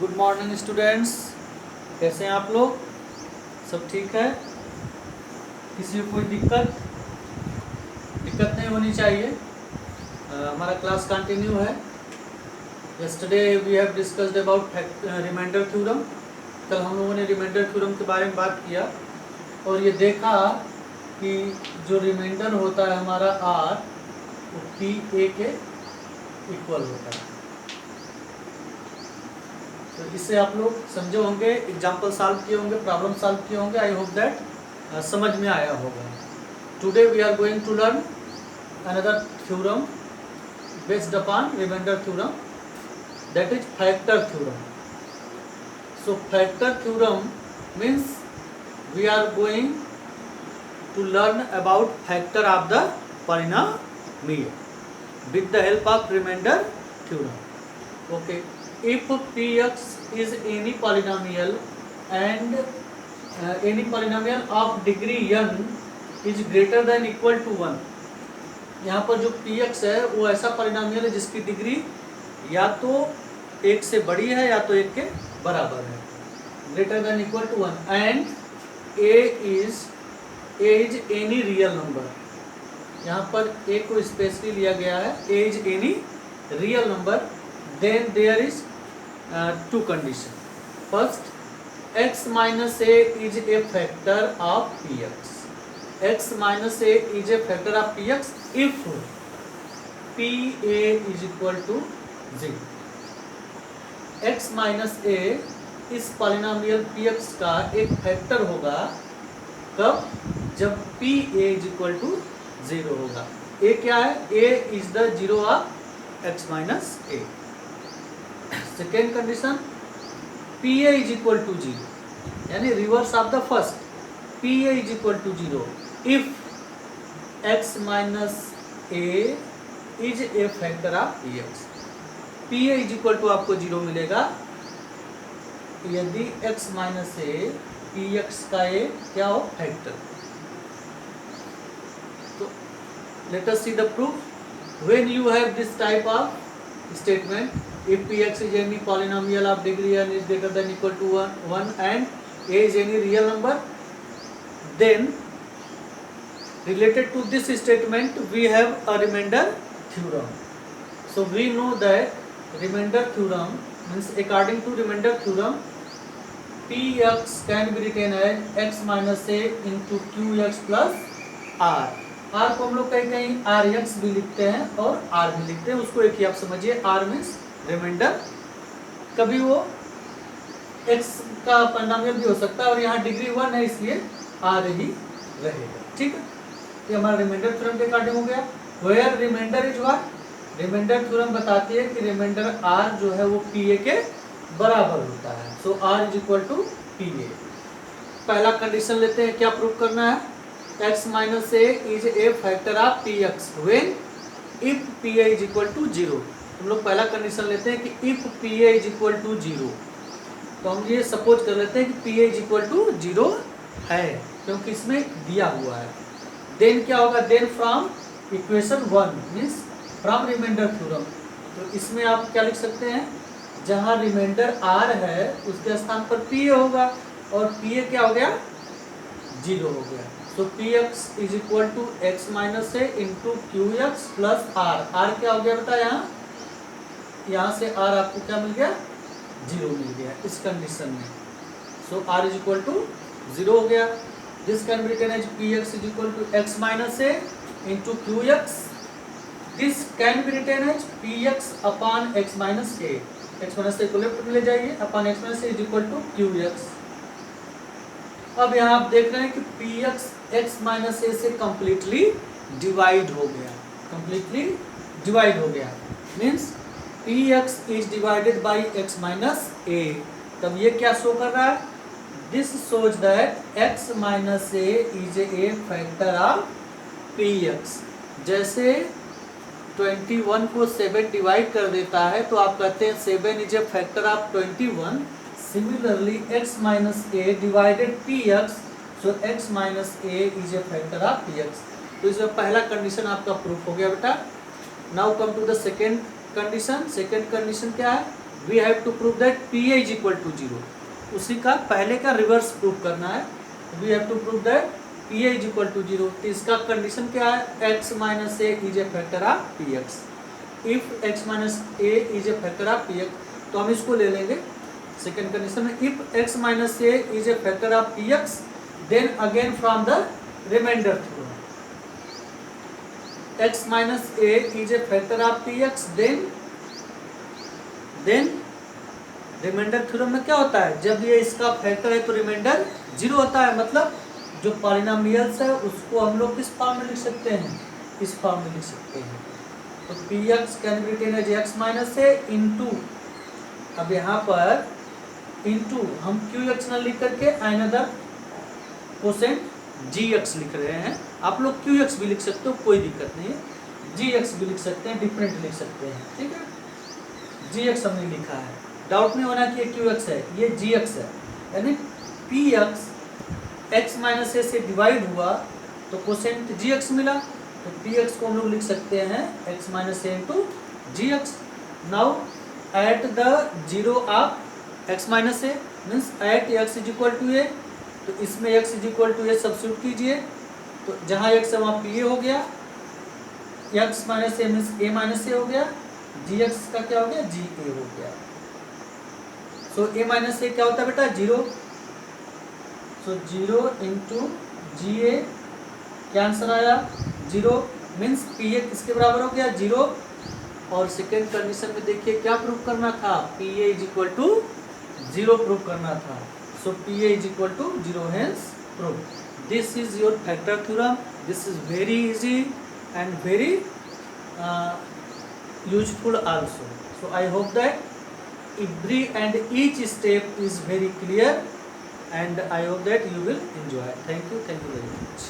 Good morning students, कैसे हैं आप लोग? सब ठीक है? किसी को कोई दिक्कत नहीं होनी चाहिए। हमारा क्लास कंटिन्यू है। Yesterday we have discussed about reminder theorem. कल हम लोगों ने रिमाइंडर थ्योरम के बारे में बात किया और ये देखा कि जो रिमाइंडर होता है हमारा आर, वो पी ए के इक्वल होता है। तो इससे आप लोग समझे होंगे, एग्जाम्पल सॉल्व किए होंगे, प्रॉब्लम सॉल्व किए होंगे। आई होप दैट समझ में आया होगा। Today we are going to learn another theorem based upon reminder theorem, that is factor theorem. So factor theorem means we are going to learn about factor of the polynomial with the help of remainder theorem. Okay, if px is any polynomial and any polynomial of degree n is greater than equal to 1, यहाँ पर जो px है वो ऐसा polynomial है जिसकी degree या तो एक से बड़ी है या तो एक के बराबर है, greater than equal to 1, and a is any real number. यहाँ पर a को स्पेशली लिया गया है, a is any real number, then there is two condition. First, x minus a is a factor of px। x minus a is a factor of px if pa is equal to 0। x minus a इस polynomial px का एक factor होगा कब? जब pa is equal to 0 होगा। a क्या है? a is the zero of x minus a। Second condition, pa is equal to 0, यानी reverse of the first, pa is equal to 0 if x minus a is a factor of px। pa is equal to आपको 0 मिलेगा यदि x minus a px का a क्या हो? Factor. तो let us see the proof. When you have this type of statement, if px is any polynomial of degree n is greater than equal to 1 and a is any real number, then related to this statement we have a remainder theorem. So we know that remainder theorem means according to remainder theorem px can be written as x minus a into qx plus r। r को हम लोग कहीं कहीं rx भी लिखते हैं और r भी लिखते हैं, उसको एक ही आप समझिए, r मीन्स रिमाइंडर। कभी वो x का पॉलिनोमियल भी हो सकता है और यहाँ डिग्री 1 है इसलिए r ही रहेगा। ठीक है, ये हमारा रिमाइंडर थ्योरम के अकॉर्डिंग हो गया। Where reminder is what? Reminder theorem बताती है कि रिमाइंडर r जो है वो pa के बराबर होता है। So r is equal to pa। पहला कंडीशन लेते हैं, क्या प्रूव करना है? x minus a is a factor of px when if pa is equal to 0। हम लोग पहला कंडीशन लेते हैं कि if pa is equal to 0, तो हम ये सपोज कर लेते हैं कि pa इज इक्वल टू 0 है क्योंकि इसमें दिया हुआ है। देन क्या होगा? Then from equation 1 means from reminder theorem. तो इसमें आप क्या लिख सकते हैं? जहां रिमाइंडर r है उसके स्थान पर pa होगा और pa क्या हो गया? 0 हो गया। So px is equal to x minus a into qx plus r। r क्या हो गया बेटा? यहाँ से r आपको क्या मिल गया? 0 मिल गया इस कंडीशन में। सो r इज इक्वल टू 0 हो गया। This can be written as px is equal to x minus a into qx. This can be written as px upon x minus a. x minus a को left में ले जाइए, upon x minus a is equal to qx। अब यहाँ आप देख रहे हैं कि px x minus a से completely divide हो गया, completely divide हो गया। Means px is divided by x minus a। तब ये क्या शो कर रहा है? This shows that x minus a is a factor of px। जैसे 21 को 7 डिवाइड कर देता है तो आप कहते हैं 7 is a factor of 21। Similarly x minus a divided px, so x minus a is a factor of px। तो इसमें पहला कंडीशन आपका प्रूफ हो गया बेटा। Now come to the second condition. Second condition क्या है? We have to prove that P A is equal to 0। उसी का पहले का रिवर्स प्रूव करना है। We have to prove that P A is equal to 0। तो इसका कंडीशन क्या है, x minus a is a factor of P x. If x minus a is a factor of P x, तो हम इसको ले लेंगे सेकेंड कंडीशन में। If x minus a is a factor of P x, then again from the remainder theorem, x minus a is a factor of P x, then remainder theorem में क्या होता है, जब ये इसका फैक्टर है तो रिमाइंडर 0 होता है। मतलब जो पॉलिनोमियल्स है उसको हम लोग किस फॉर्म में लिख सकते हैं, इस फॉर्म में लिख सकते हैं। तो P x can be written as x minus a into, अब यहाँ पर इंटू हम क्यू एक्स न लिख करके अनदर कोसेंट जी एक्स लिख रहे हैं। आप लोग क्यू एक्स भी लिख सकते हो, कोई दिक्कत नहीं है, जी एक्स भी लिख सकते हैं, डिफरेंट लिख सकते हैं, ठीक है। जी एक्स हमने लिखा है, डाउट नहीं होना कि ये क्यू एक्स है, ये जी एक्स है। यानी पी एक्स एक्स माइनस ए से डिवाइड हुआ तो कोसेंट जी एक्स मिला, तो पी एक्स को हम लोग लिख सकते हैं x minus a into g x. Now at the zero of x minus a means at x is equal to a, तो इसमें x is equal to a substitute कीजिए, तो जहाँ एक्स है वहाँ पी ए हो गया, x minus a means A minus ए हो गया, जी एक्स का क्या हो गया, जी ए हो गया। सो ए माइनस ए क्या होता है बेटा, 0। सो 0 इंटू जी ए, क्या आंसर आया 0, मीन्स पी ए किसके बराबर हो गया 0। और सेकेंड कंडीशन में देखिए क्या प्रूव करना था, p A is equal to 0 prove करना था। So p A is equal to 0 hence prove. This is your factor theorem. This is very easy and very useful also. So I hope that every and each step is very clear and I hope that you will enjoy. Thank you very much.